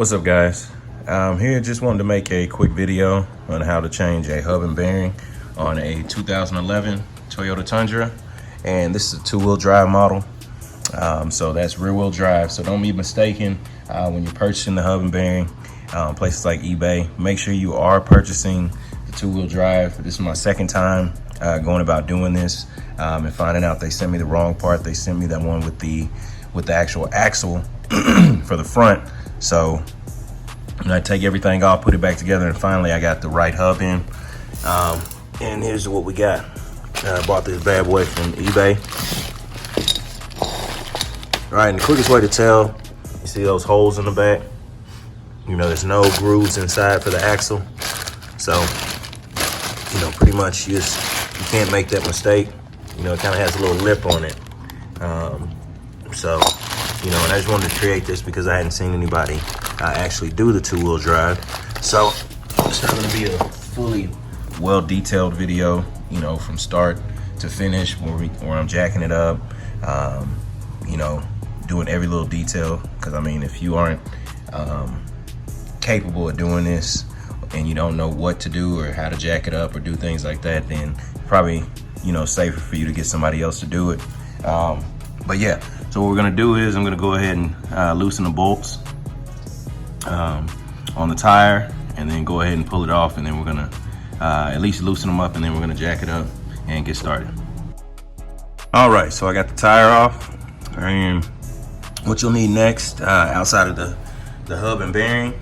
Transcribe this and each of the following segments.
What's up, guys? Here just wanted to make a quick video on how to change a hub and bearing on a 2011 Toyota Tundra, and this is a two-wheel drive model. So that's rear-wheel drive, so don't be mistaken when you're purchasing the hub and bearing places like eBay. Make sure you are purchasing the two-wheel drive. This is my second time going about doing this and finding out they sent me the wrong part. They sent me that one with the actual axle for the front. So I take everything off, put it back together, and finally I got the right hub in. And here's what we got. I bought this bad boy from eBay. All right, and the quickest way to tell, you see those holes in the back? You know, there's no grooves inside for the axle. So, you know, pretty much you can't make that mistake. You know, it kind of has a little lip on it. So, you know, and I just wanted to create this because I hadn't seen anybody actually do the two-wheel drive. So it's not going to be a fully well-detailed video, you know, from start to finish where I'm jacking it up, you know, doing every little detail. Because, I mean, if you aren't capable of doing this and you don't know what to do or how to jack it up or do things like that, then probably, you know, safer for you to get somebody else to do it. But yeah, so what we're gonna do is I'm gonna go ahead and loosen the bolts on the tire, and then go ahead and pull it off, and then we're gonna at least loosen them up, and then we're gonna jack it up and get started. All right, so I got the tire off, and what you'll need next, outside of the hub and bearing,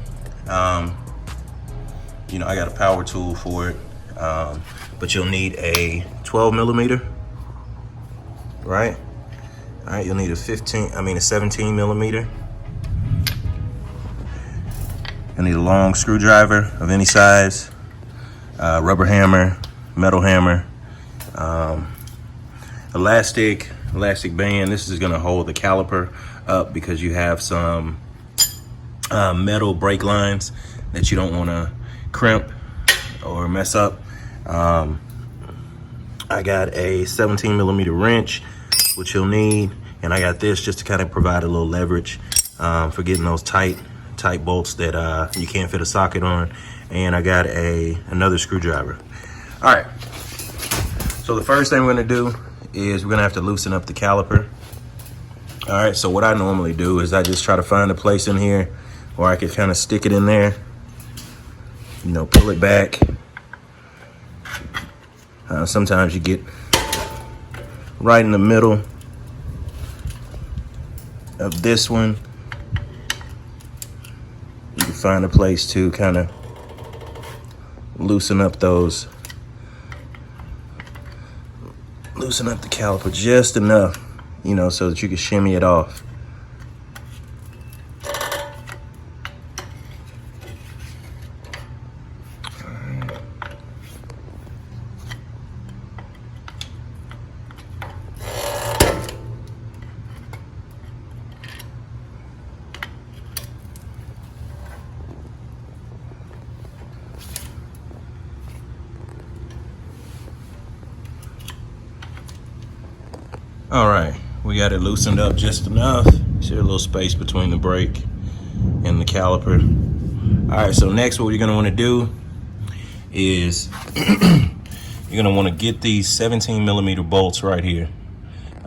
you know, I got a power tool for it, but you'll need a 12 millimeter, right? All right, you'll need a 17 millimeter. You'll need a long screwdriver of any size, rubber hammer, metal hammer, elastic band. This is gonna hold the caliper up because you have some metal brake lines that you don't wanna crimp or mess up. I got a 17 millimeter wrench, which you'll need, and I got this just to kind of provide a little leverage for getting those tight bolts that you can't fit a socket on. And I got another screwdriver. All right, so the first thing we're gonna do is we're gonna have to loosen up the caliper. All right, so what I normally do is I just try to find a place in here where I can kind of stick it in there, you know, pull it back. Sometimes you get right in the middle of this one. You can find a place to kind of loosen up the caliper just enough, you know, so that you can shimmy it off. All right, we got it loosened up just enough. See a little space between the brake and the caliper. All right, so next what you're gonna wanna do is you're gonna wanna get these 17 millimeter bolts right here.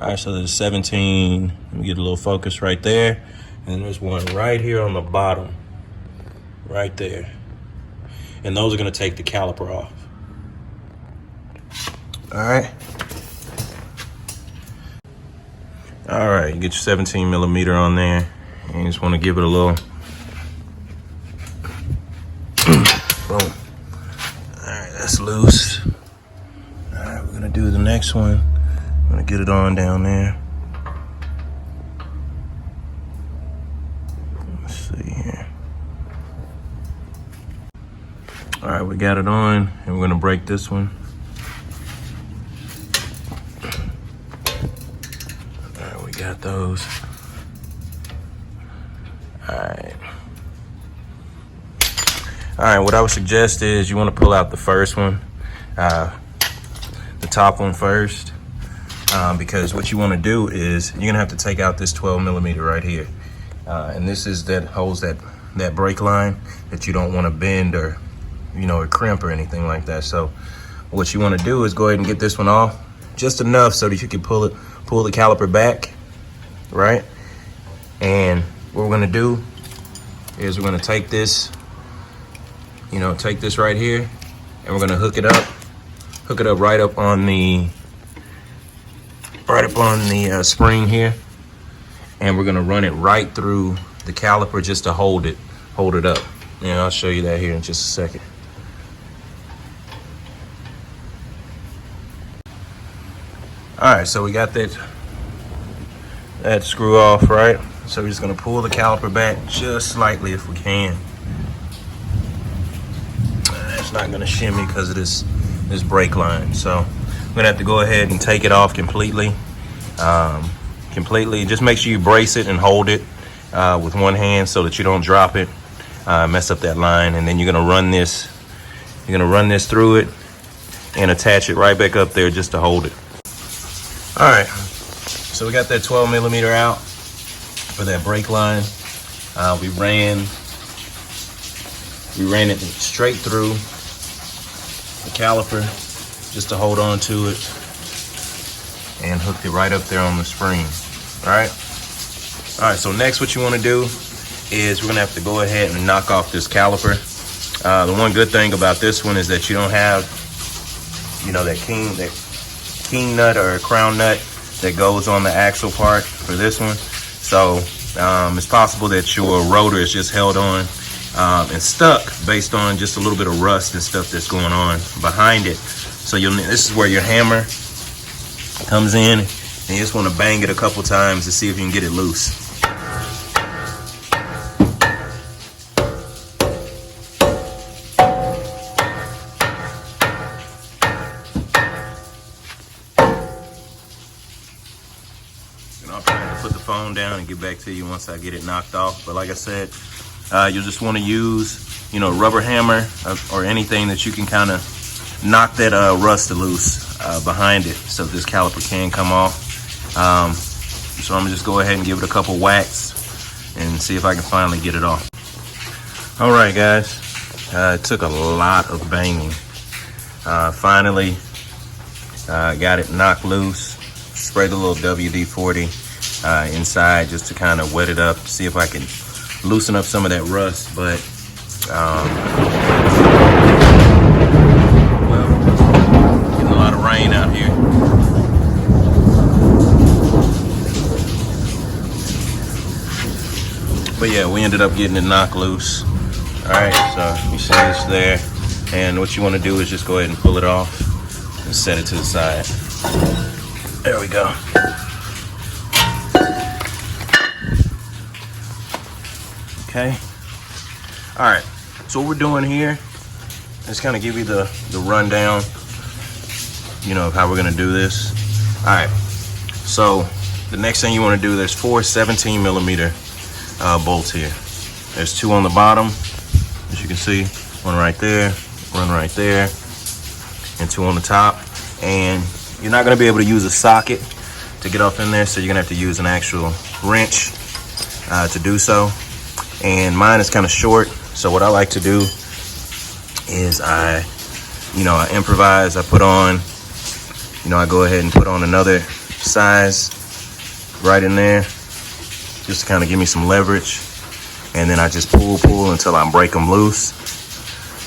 All right, so there's 17, let me get a little focus right there. And there's one right here on the bottom, right there. And those are gonna take the caliper off. All right. All right, you get your 17 millimeter on there, and you just want to give it a little boom. All right, that's loose. All right, we're gonna do the next one. I'm gonna get it on down there. Let's see here. All right, we got it on, and we're gonna break this one. Got those. All right, what I would suggest is you want to pull out the first one, the top one first, because what you want to do is you're gonna have to take out this 12 millimeter right here, and this is that holds that that brake line that you don't want to bend or, you know, or crimp or anything like that. So what you want to do is go ahead and get this one off just enough so that you can pull the caliper back, right? And what we're going to do is we're going to take this, you know, take this right here, and we're going to hook it up right up on the spring here, and we're going to run it right through the caliper just to hold it up. And I'll show you that here in just a second. All right, so we got that screw off, right? So we're just gonna pull the caliper back just slightly if we can. It's not gonna shimmy because of this brake line. So I'm gonna have to go ahead and take it off completely. Just make sure you brace it and hold it with one hand so that you don't drop it, mess up that line. And then you're gonna run this through it and attach it right back up there just to hold it. All right, so we got that 12 millimeter out for that brake line. We ran it straight through the caliper just to hold on to it, and hooked it right up there on the spring. All right, so next what you want to do is we're gonna have to go ahead and knock off this caliper. The one good thing about this one is that you don't have, you know, that king nut or crown nut that goes on the axle part for this one. So it's possible that your rotor is just held on and stuck based on just a little bit of rust and stuff that's going on behind it. So this is where your hammer comes in, and you just want to bang it a couple times to see if you can get it loose. I'll try to put the phone down and get back to you once I get it knocked off. But like I said, you'll just want to use, you know, a rubber hammer or anything that you can kind of knock that rust loose behind it so this caliper can come off. So I'm gonna just go ahead and give it a couple whacks and see if I can finally get it off. All right, guys, it took a lot of banging. Finally got it knocked loose. Sprayed a little WD-40 inside just to kind of wet it up, see if I can loosen up some of that rust. But well, getting a lot of rain out here. But yeah, we ended up getting it knocked loose. All right, so you see this there, and what you want to do is just go ahead and pull it off and set it to the side. There we go. Okay. All right. So what we're doing here is kind of give you the rundown, you know, of how we're gonna do this. All right. So the next thing you want to do, there's 4 17 millimeter bolts here. There's 2 on the bottom, as you can see, one right there, and 2 on the top. And you're not going to be able to use a socket to get up in there, so you're going to have to use an actual wrench to do so. And mine is kind of short, so what I like to do is I improvise. I put on, I go ahead and put on another size right in there, just to kind of give me some leverage. And then I just pull until I break them loose.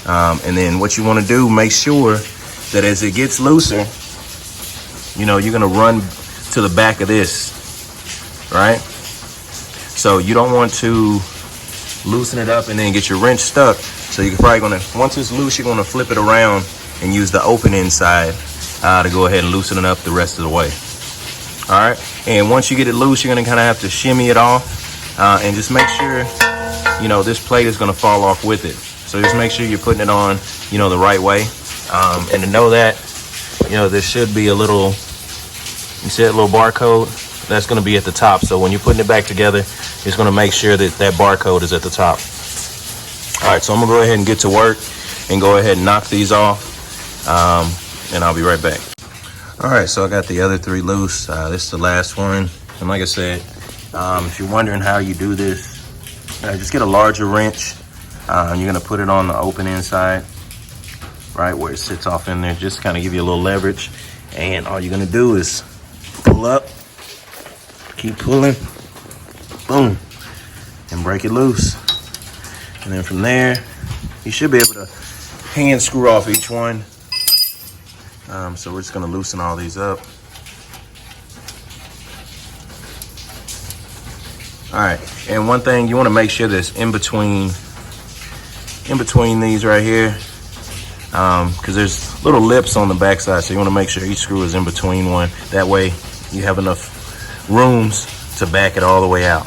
And then what you want to do, make sure that as it gets looser, you're gonna run to the back of this, right? So you don't want to loosen it up and then get your wrench stuck. So you're probably once it's loose, you're gonna flip it around and use the open inside to go ahead and loosen it up the rest of the way. All right, and once you get it loose, you're gonna kind of have to shimmy it off and just make sure, this plate is gonna fall off with it. So just make sure you're putting it on, the right way. And to know that, there should be a little, you see that little barcode? That's gonna be at the top. So when you're putting it back together, it's gonna make sure that that barcode is at the top. All right, so I'm gonna go ahead and get to work and go ahead and knock these off. And I'll be right back. All right, so I got the other 3 loose. This is the last one. And like I said, if you're wondering how you do this, Just get a larger wrench. You're gonna put it on the open inside, right where it sits off in there, just kind of give you a little leverage. And all you're gonna do is pull up, keep pulling, boom, and break it loose. And then from there, you should be able to hand screw off each one. So we're just gonna loosen all these up. All right, and one thing you wanna make sure that's in between these right here, because there's little lips on the backside, so you want to make sure each screw is in between one. That way you have enough rooms to back it all the way out.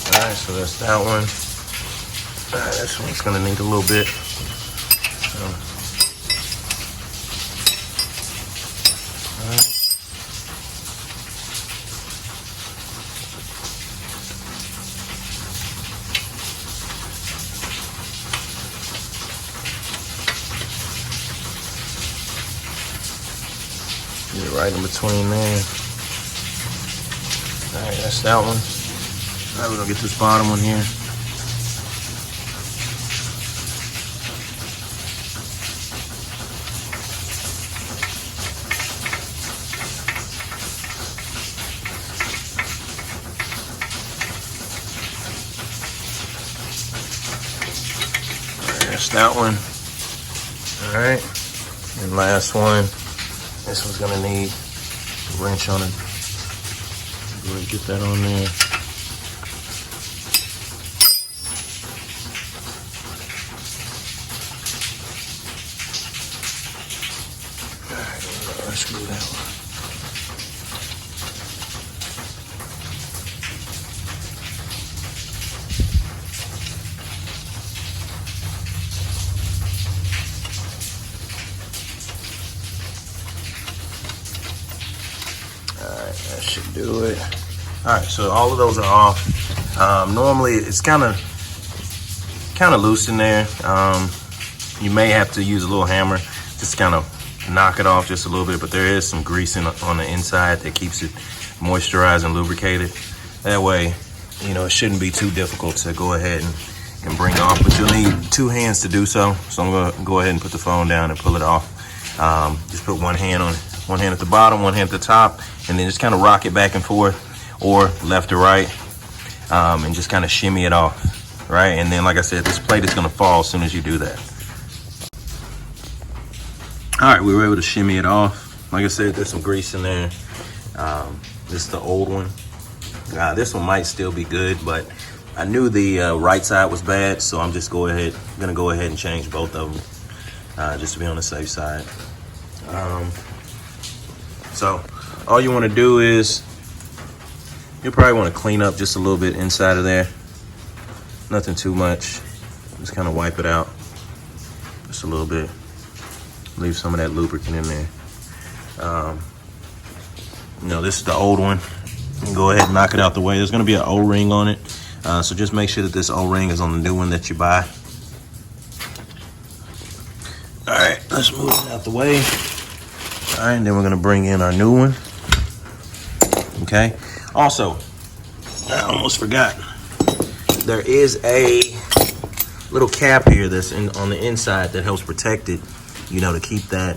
All right, so that's that one. All right, this one's gonna need a little bit. Get it right in between there. All right, that's that one. All right, we're gonna get this bottom one here. All right, that's that one. All right, and last one. This one's gonna need a wrench on it. Go ahead and get that on there. All right, unscrew that one. That should do it. All right, so all of those are off. Normally it's kind of loose in there. You may have to use a little hammer, just kind of knock it off just a little bit, but there is some grease on the inside that keeps it moisturized and lubricated. That way, you know, it shouldn't be too difficult to go ahead and bring off, but you'll need 2 hands to do so. So I'm gonna go ahead and put the phone down and pull it off. Just put one hand on it. One hand at the bottom, one hand at the top, and then just kind of rock it back and forth, or left to right, and just kind of shimmy it off, right? And then, like I said, this plate is gonna fall as soon as you do that. All right, we were able to shimmy it off. Like I said, there's some grease in there. This is the old one. This one might still be good, but I knew the right side was bad, so I'm just gonna go ahead and change both of them, just to be on the safe side. So all you want to do is, you probably want to clean up just a little bit inside of there. Nothing too much. Just kind of wipe it out just a little bit. Leave some of that lubricant in there. You know, this is the old one. You can go ahead and knock it out the way. There's going to be an O-ring on it. So just make sure that this O-ring is on the new one that you buy. All right, let's move it out the way. All right, and then we're gonna bring in our new one. Okay. Also, I almost forgot. There is a little cap here that's on the inside that helps protect it, you know, to keep that,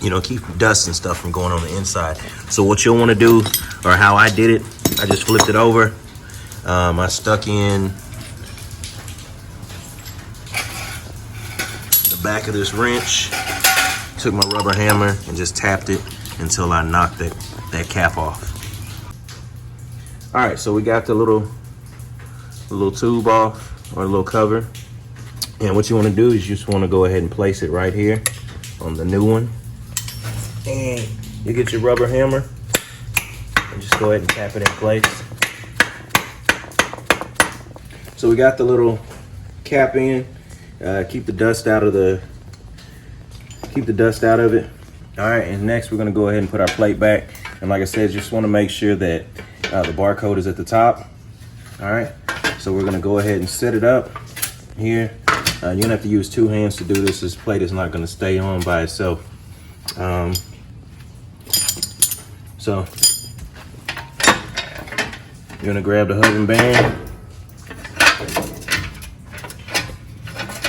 you know, keep dust and stuff from going on the inside. So what you'll want to do, or how I did it, I just flipped it over. I stuck in the back of this wrench. Took my rubber hammer and just tapped it until I knocked that cap off. All right, so we got the little tube off, or a little cover. And what you want to do is you just want to go ahead and place it right here on the new one. And you get your rubber hammer and just go ahead and tap it in place. So we got the little cap in. Keep the dust out of it. All right, and next we're gonna go ahead and put our plate back. And like I said, just wanna make sure that the barcode is at the top. All right, so we're gonna go ahead and set it up here. You're gonna have to use 2 hands to do this. This plate is not gonna stay on by itself. So you're gonna grab the hub and band,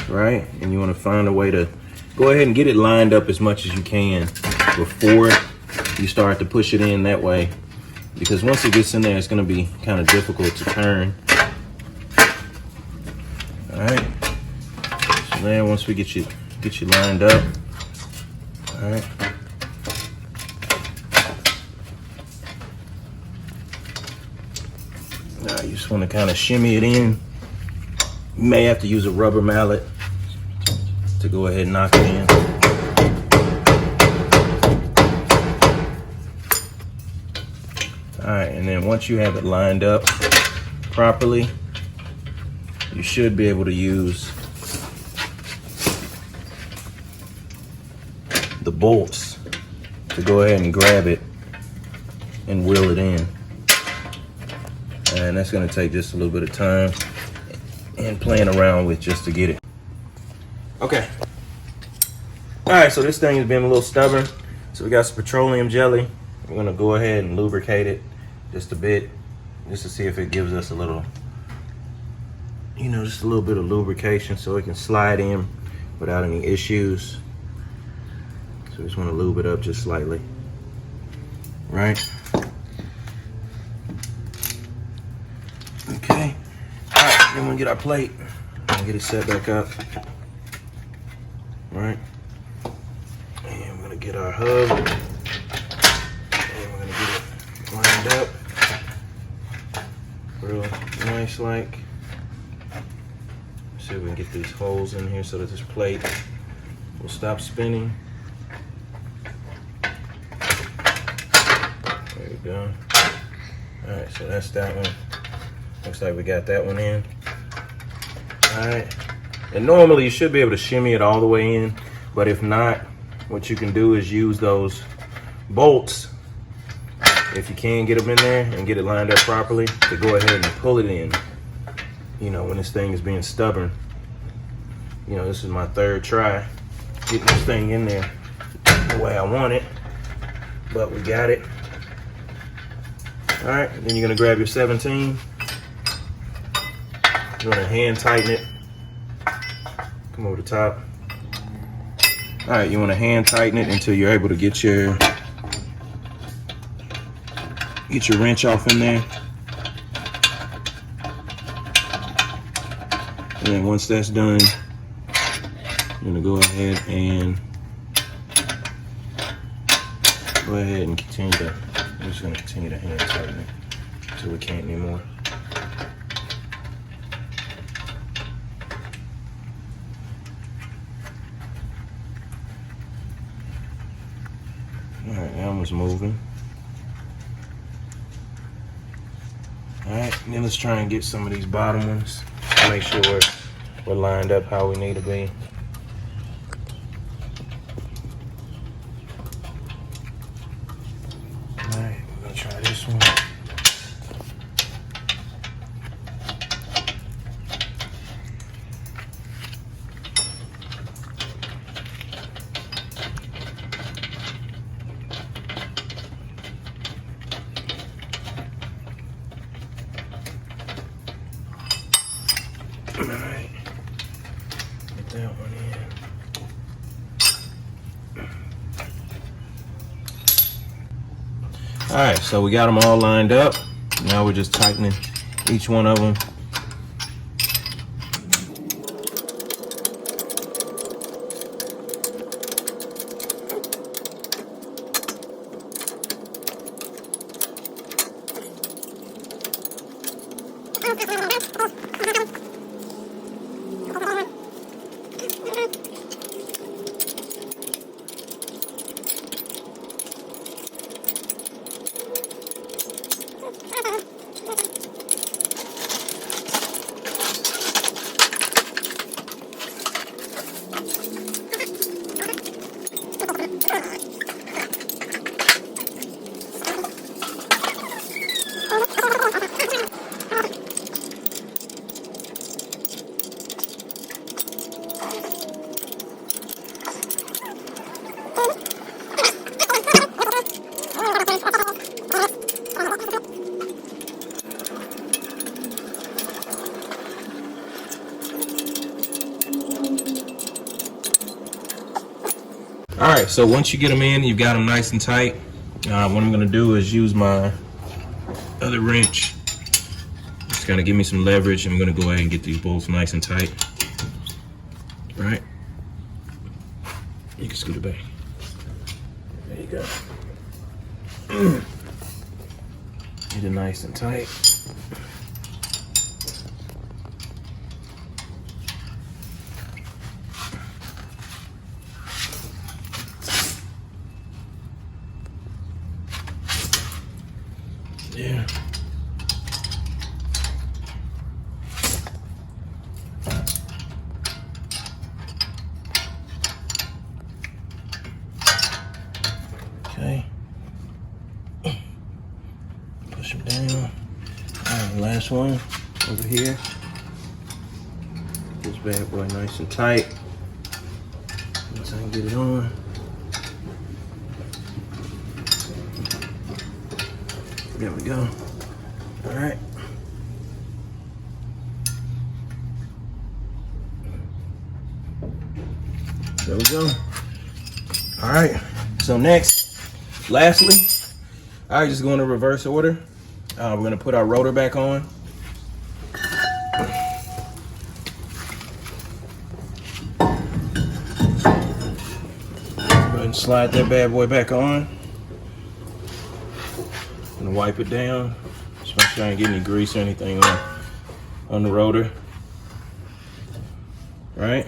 right? And you wanna find a way to go ahead and get it lined up as much as you can before you start to push it in that way. Because once it gets in there, it's gonna be kind of difficult to turn. All right. So now once we get you lined up, all right. Now you just want to kind of shimmy it in. You may have to use a rubber mallet to go ahead and knock it in. All right, and then once you have it lined up properly, you should be able to use the bolts to go ahead and grab it and wheel it in. And that's gonna take just a little bit of time and playing around with just to get it. Okay. All right, so this thing has been a little stubborn. So we got some petroleum jelly. We're gonna go ahead and lubricate it just a bit, just to see if it gives us a little, just a little bit of lubrication so it can slide in without any issues. So we just want to lube it up just slightly, right? Okay. All right, then we'll get our plate and get it set back up, right? And we're gonna get our hub and we're gonna get it lined up real nice like. See if we can get these holes in here so that this plate will stop spinning. There we go. All right, so that's that one. Looks like we got that one in. All right, and normally you should be able to shimmy it all the way in, but if not, what you can do is use those bolts, if you can get them in there and get it lined up properly, to go ahead and pull it in. When this thing is being stubborn. This is my 3rd try getting this thing in there the way I want it, but we got it. All right, then you're gonna grab your 17. You're gonna hand tighten it. Come over the top. All right, you wanna hand tighten it until you're able to get your wrench off in there. And then once that's done, I'm gonna go ahead and continue I'm just gonna continue to hand tighten it until we can't anymore. All right, now it's moving. All right, then let's try and get some of these bottom ones. Make sure we're lined up how we need to be. All right, we're gonna try this one. All right, get that one in. All right, so we got them all lined up. Now we're just tightening each one of them. All right, so once you get them in, you've got them nice and tight. What I'm gonna do is use my other wrench. It's gonna give me some leverage. I'm gonna go ahead and get these bolts nice and tight. All right, you can scoot it back. There you go. Get it nice and tight. Yeah. Okay. Push them down. All right, last one over here. This bad boy nice and tight. Once I can get it on. There we go. All right. There we go. All right. So next, lastly, all right, just going to reverse order. We're going to put our rotor back on. Go ahead and slide that bad boy back on. And wipe it down. Just make sure I ain't get any grease or anything on the rotor. Right?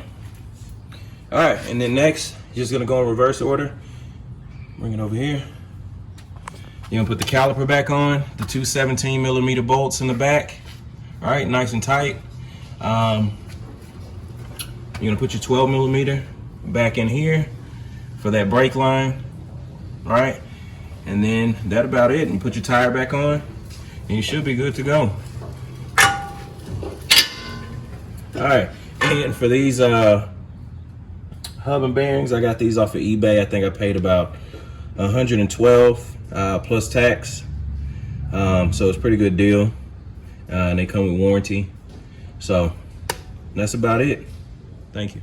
Alright, and then next, you're just gonna go in reverse order. Bring it over here. You're gonna put the caliper back on, the two 17mm bolts in the back. Alright, nice and tight. You're gonna put your 12mm back in here for that brake line. Alright. And then that about it, and put your tire back on and you should be good to go. All right, and for these hub and bearings, I got these off of eBay. I think I paid about $112 plus tax, so it's a pretty good deal, and they come with warranty. So that's about it. Thank you.